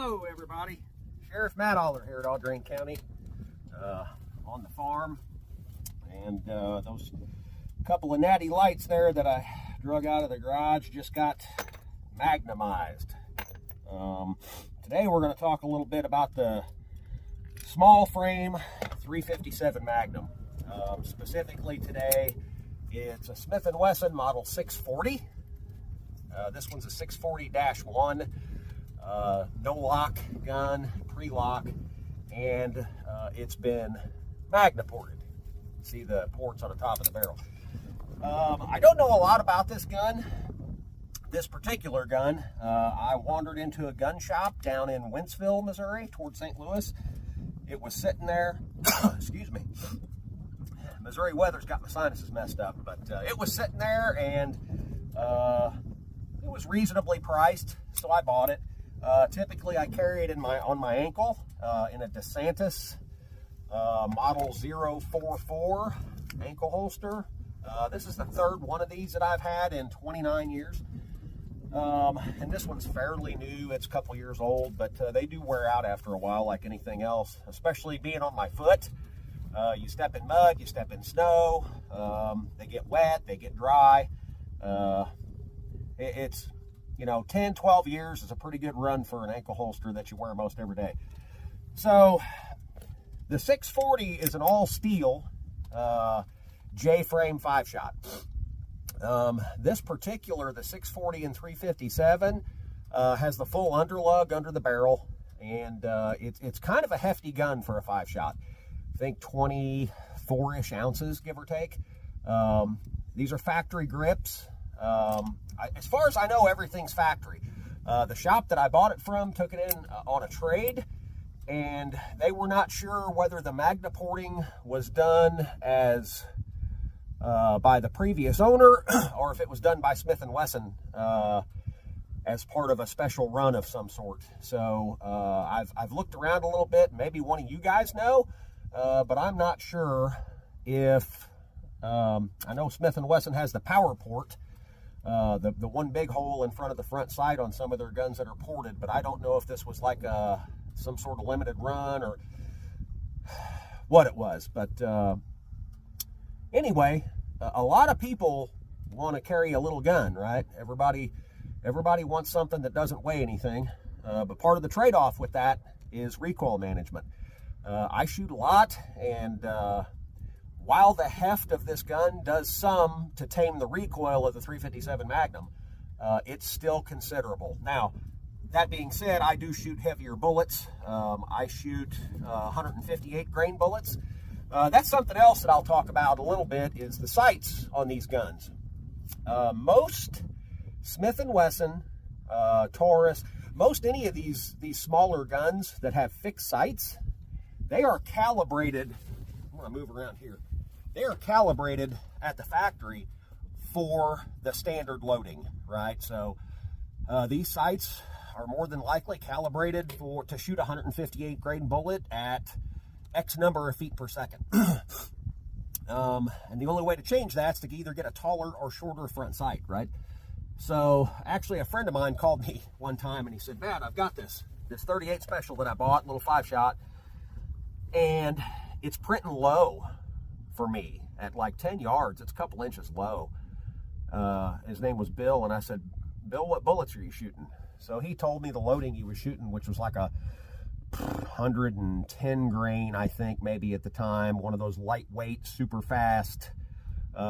Hello everybody, Sheriff Matt Aller here at Audrain County on the farm, and those couple of natty lights there that I drug out of the garage just got magnumized. Today we're going to talk a little bit about the small frame 357 Magnum. Specifically today, it's a Smith & Wesson model 640. This one's a 640-1. No lock gun, pre-lock, and it's been magna-ported. See the ports on the top of the barrel. I don't know a lot about this gun, this particular gun. I wandered into a gun shop down in Wentzville, Missouri, towards St. Louis. It was sitting there, excuse me. Missouri weather's got my sinuses messed up, but it was sitting there, and it was reasonably priced, so I bought it. Typically, I carry it on my ankle in a DeSantis model 044 ankle holster. This is the third one of these that I've had in 29 years. And this one's fairly new. It's a couple years old, but they do wear out after a while like anything else, especially being on my foot. You step in mud, you step in snow, they get wet, they get dry. It's, 10, 12 years is a pretty good run for an ankle holster that you wear most every day. So the 640 is an all steel J-frame 5-shot. This particular, the 640 and 357, has the full underlug under the barrel, and it's kind of a hefty gun for a 5-shot. I think 24-ish ounces, give or take. These are factory grips. As far as I know, everything's factory. The shop that I bought it from took it in on a trade, and they were not sure whether the magna porting was done as by the previous owner or if it was done by Smith & Wesson as part of a special run of some sort. So I've looked around a little bit. Maybe one of you guys know, but I'm not sure if I know Smith & Wesson has the power port. The one big hole in front of the front sight on some of their guns that are ported, but I don't know if this was like some sort of limited run or what it was. But anyway, a lot of people want to carry a little gun, right? Everybody wants something that doesn't weigh anything, but part of the trade-off with that is recoil management. I shoot a lot, and while the heft of this gun does some to tame the recoil of the 357 Magnum, it's still considerable. Now, that being said, I do shoot heavier bullets. I shoot 158 grain bullets. That's something else that I'll talk about a little bit, is the sights on these guns. Most Smith & Wesson, Taurus, most any of these smaller guns that have fixed sights, they are calibrated. I'm going to move around here. They are calibrated at the factory for the standard loading, right? So these sights are more than likely calibrated to shoot a 158 grain bullet at X number of feet per second. And the only way to change that is to either get a taller or shorter front sight, right? So actually a friend of mine called me one time and he said, "Man, I've got this 38 special that I bought, little 5-shot, and it's printing low for me at like 10 yards. It's a couple inches low." His name was Bill, and I said, "Bill, what bullets are you shooting?" So he told me the loading he was shooting, which was like a 110 grain, I think, maybe at the time, one of those lightweight, super fast,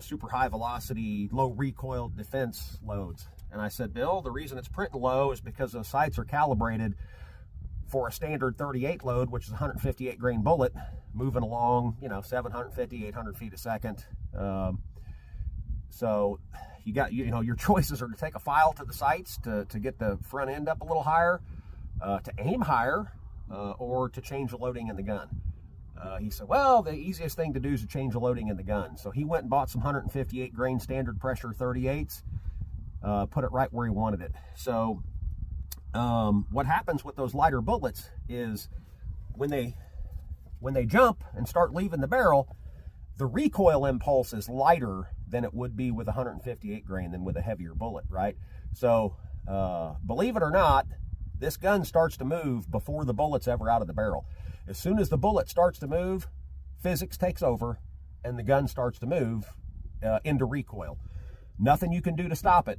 super high velocity, low recoil defense loads. And I said, "Bill, the reason it's printing low is because the sights are calibrated for a standard 38 load, which is a 158 grain bullet, moving along, 750, 800 feet a second. So you got, your choices are to take a file to the sights to get the front end up a little higher, to aim higher, or to change the loading in the gun." He said, "Well, the easiest thing to do is to change the loading in the gun." So he went and bought some 158 grain standard pressure 38s, put it right where he wanted it. So what happens with those lighter bullets is when they jump and start leaving the barrel, the recoil impulse is lighter than it would be with 158 grain than with a heavier bullet, right? So believe it or not, this gun starts to move before the bullet's ever out of the barrel. As soon as the bullet starts to move, physics takes over, and the gun starts to move into recoil. Nothing you can do to stop it.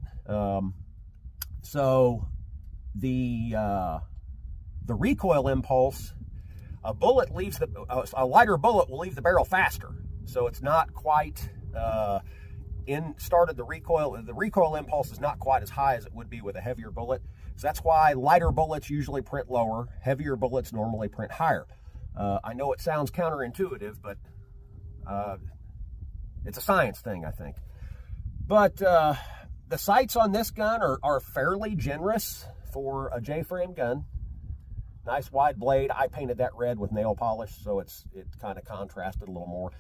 So the recoil impulse, a lighter bullet will leave the barrel faster. So it's not quite started the recoil. The recoil impulse is not quite as high as it would be with a heavier bullet. So that's why lighter bullets usually print lower, heavier bullets normally print higher. I know it sounds counterintuitive, but it's a science thing, I think. But the sights on this gun are fairly generous for a J-frame gun. Nice wide blade. I painted that red with nail polish, so it kind of contrasted a little more.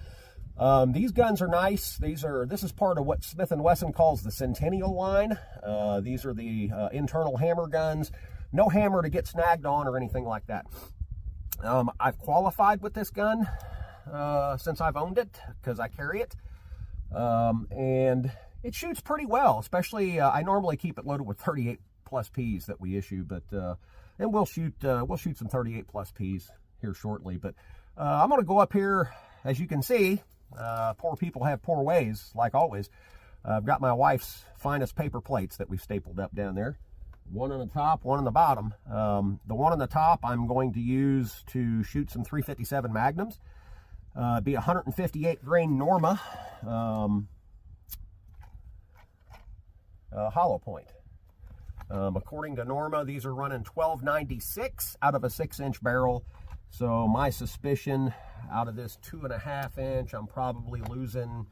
These guns are nice. This is part of what Smith & Wesson calls the Centennial line. These are the internal hammer guns. No hammer to get snagged on or anything like that. I've qualified with this gun since I've owned it, because I carry it. And it shoots pretty well, especially I normally keep it loaded with 38 plus Ps that we issue, but and we'll shoot some 38 plus Ps here shortly. But I'm going to go up here. As you can see, poor people have poor ways, like always. I've got my wife's finest paper plates that we've stapled up down there. One on the top, one on the bottom. The one on the top I'm going to use to shoot some 357 Magnums. Be 158 grain Norma hollow point. According to Norma, these are running 1296 out of a 6-inch barrel. So my suspicion, out of this 2.5 inch, I'm probably losing,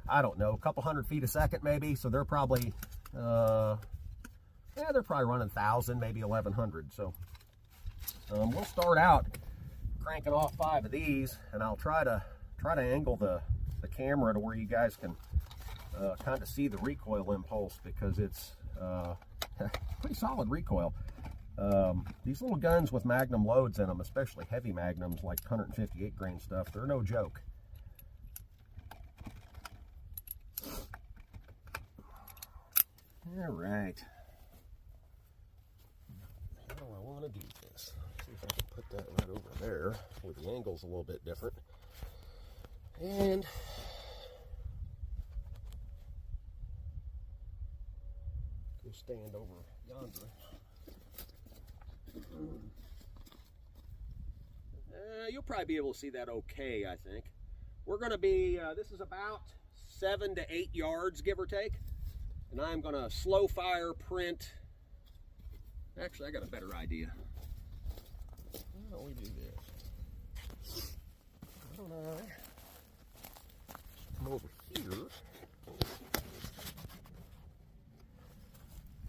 I don't know, a couple hundred feet a second maybe. So they're probably, they're probably running 1,000, maybe 1,100. So we'll start out cranking off 5 of these, and I'll try to angle the camera to where you guys can kind of see the recoil impulse, because it's pretty solid recoil. These little guns with Magnum loads in them, especially heavy Magnums like 158 grain stuff, they're no joke. All right. How do I want to do this? See if I can put that right over there where the angle's a little bit different. And go stand over yonder. You'll probably be able to see that okay, I think. We're going to be, this is about 7 to 8 yards, give or take. And I'm going to slow fire print. Actually, I got a better idea. How do we do this? I don't know. Come over here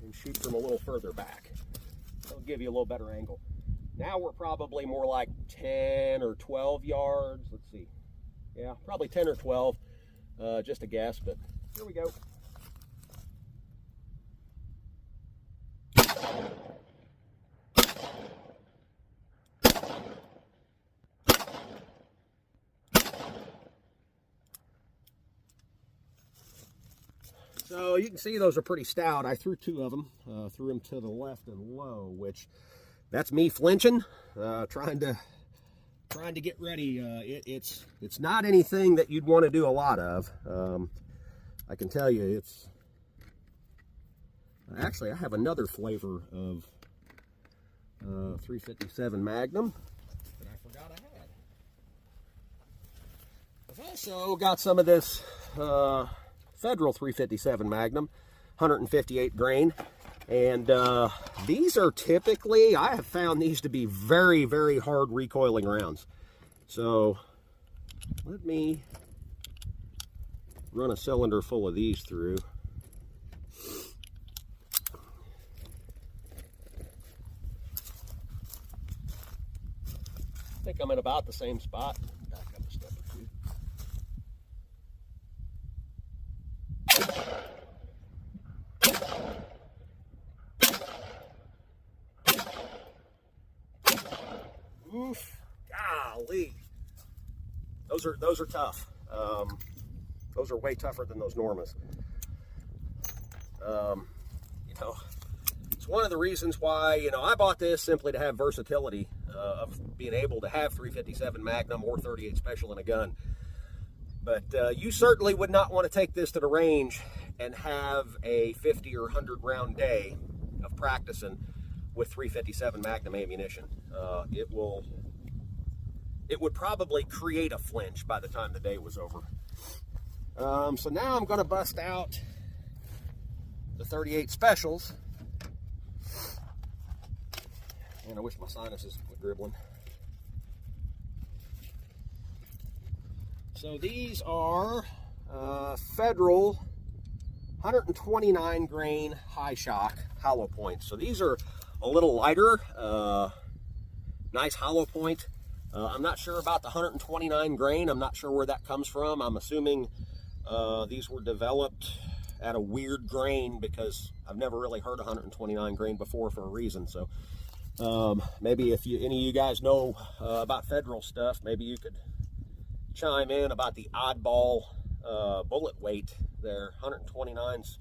and shoot from a little further back. That'll give you a little better angle. Now we're probably more like 10 or 12 yards. Let's see. Yeah, probably 10 or 12. Just a guess, but here we go. So you can see those are pretty stout. I threw 2 of them, threw them to the left and low, which that's me flinching, trying to get ready. It's not anything that you'd want to do a lot of. I can tell you, it's actually, I have another flavor of 357 Magnum that I forgot I had. I've also got some of this Federal 357 Magnum, 158 grain. And these are typically, I have found these to be very, very hard recoiling rounds. So let me run a cylinder full of these through. I think I'm in about the same spot. Back up a step or two. Oof, golly. Those are tough. Those are way tougher than those Normas. You know, it's It's one of the reasons why, you know, I bought this simply to have versatility of being able to have 357 Magnum or 38 Special in a gun. But you certainly would not want to take this to the range and have a 50 or 100 round day of practicing with 357 Magnum ammunition. It would probably create a flinch by the time the day was over. So now I'm going to bust out the 38 Specials. And I wish my sinuses would dribbling. So these are Federal 129 grain high shock hollow points. So these are a little lighter, nice hollow point. I'm not sure about the 129 grain. I'm not sure where that comes from. I'm assuming these were developed at a weird grain because I've never really heard 129 grain before for a reason. So maybe if any of you guys know about Federal stuff, maybe you could chime in about the oddball bullet weight there. 129's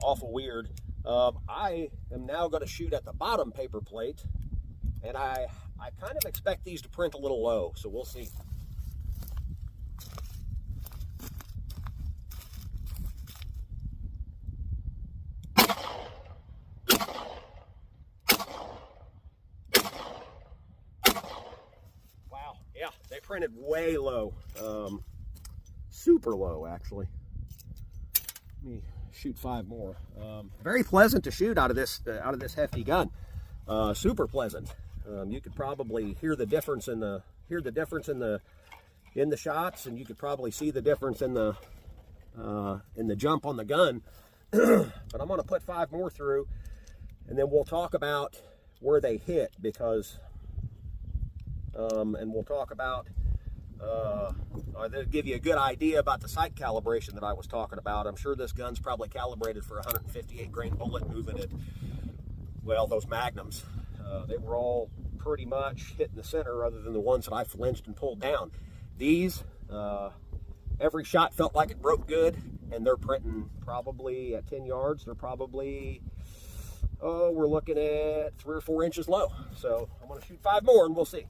awful weird. I am now going to shoot at the bottom paper plate, and I kind of expect these to print a little low, so we'll see. Wow, yeah, they printed way low, super low actually. Let me shoot 5 more. Very pleasant to shoot out of this hefty gun. Super pleasant. You could probably hear the difference in the shots, and you could probably see the difference in the jump on the gun. But I'm going to put 5 more through, and then we'll talk about where they hit, because and we'll talk about they'll give you a good idea about the sight calibration that I was talking about. I'm sure this gun's probably calibrated for 158 grain bullet moving at, well, those Magnums. They were all pretty much hitting the center, other than the ones that I flinched and pulled down. These, every shot felt like it broke good, and they're printing probably at 10 yards. They're probably, we're looking at 3 or 4 inches low. So I'm going to shoot 5 more, and we'll see.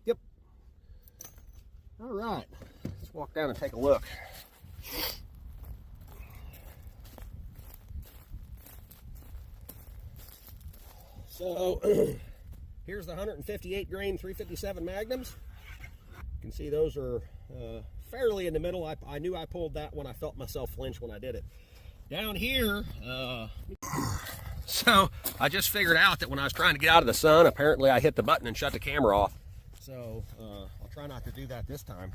Yep. All right, let's walk down and take a look. So here's the 158 grain 357 Magnums. You can see those are fairly in the middle. I knew I pulled that one. I felt myself flinch when I did it. Down here, so I just figured out that when I was trying to get out of the sun, apparently I hit the button and shut the camera off. So I'll try not to do that this time.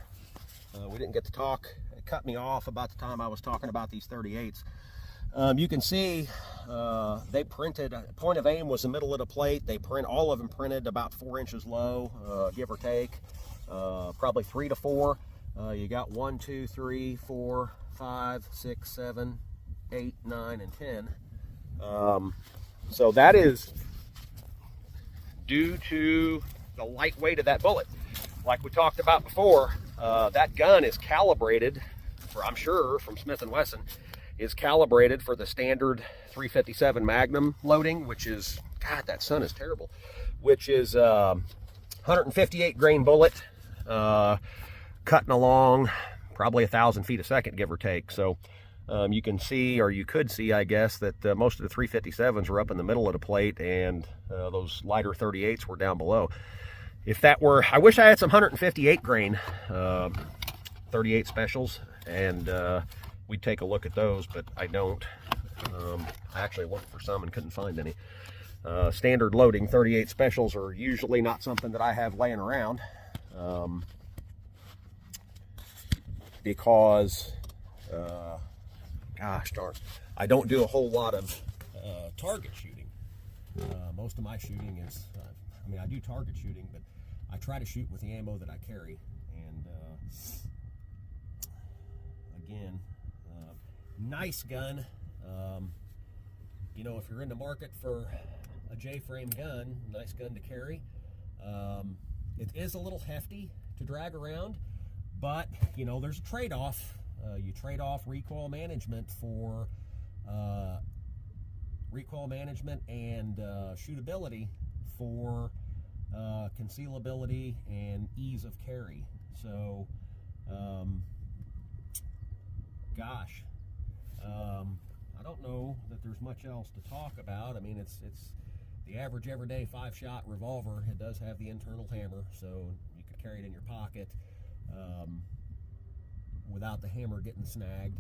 We didn't get to talk. It cut me off about the time I was talking about these 38s. You can see they printed, point of aim was the middle of the plate. They print, all of them printed about 4 inches low, give or take, probably 3 to 4. You got 1, 2, 3, 4, 5, 6, 7, 8, 9, and 10. So that is due to the light weight of that bullet. Like we talked about before, that gun is calibrated for, I'm sure, from Smith & Wesson, is calibrated for the standard 357 Magnum loading, which is, God, that sun is terrible, which is 158 grain bullet, cutting along probably 1,000 feet a second, give or take. So you can see, or you could see, I guess, that most of the 357s were up in the middle of the plate, and those lighter 38s were down below. If that were, I wish I had some 158 grain 38 Specials, and we'd take a look at those, but I don't. I actually looked for some and couldn't find any. Standard loading 38 Specials are usually not something that I have laying around, because gosh darn, I don't do a whole lot of target shooting. Most of my shooting is, I mean, I do target shooting, but I try to shoot with the ammo that I carry. And again, nice gun. You know, if you're in the market for a J-frame gun, nice gun to carry. It is a little hefty to drag around, but you know, there's a trade-off. You trade off recoil management for and shootability for concealability and ease of carry. So, gosh, I don't know that there's much else to talk about. I mean, it's the average everyday 5-shot revolver. It does have the internal hammer, so you could carry it in your pocket without the hammer getting snagged.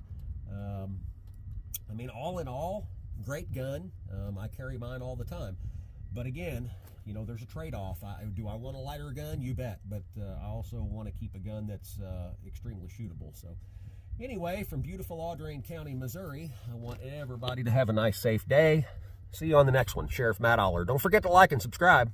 I mean, all in all, great gun. I carry mine all the time. But again, you know, there's a trade-off. Do I want a lighter gun? You bet. But I also want to keep a gun that's extremely shootable. So anyway, from beautiful Audrain County, Missouri, I want everybody to have a nice, safe day. See you on the next one. Sheriff Matt Aller. Don't forget to like and subscribe.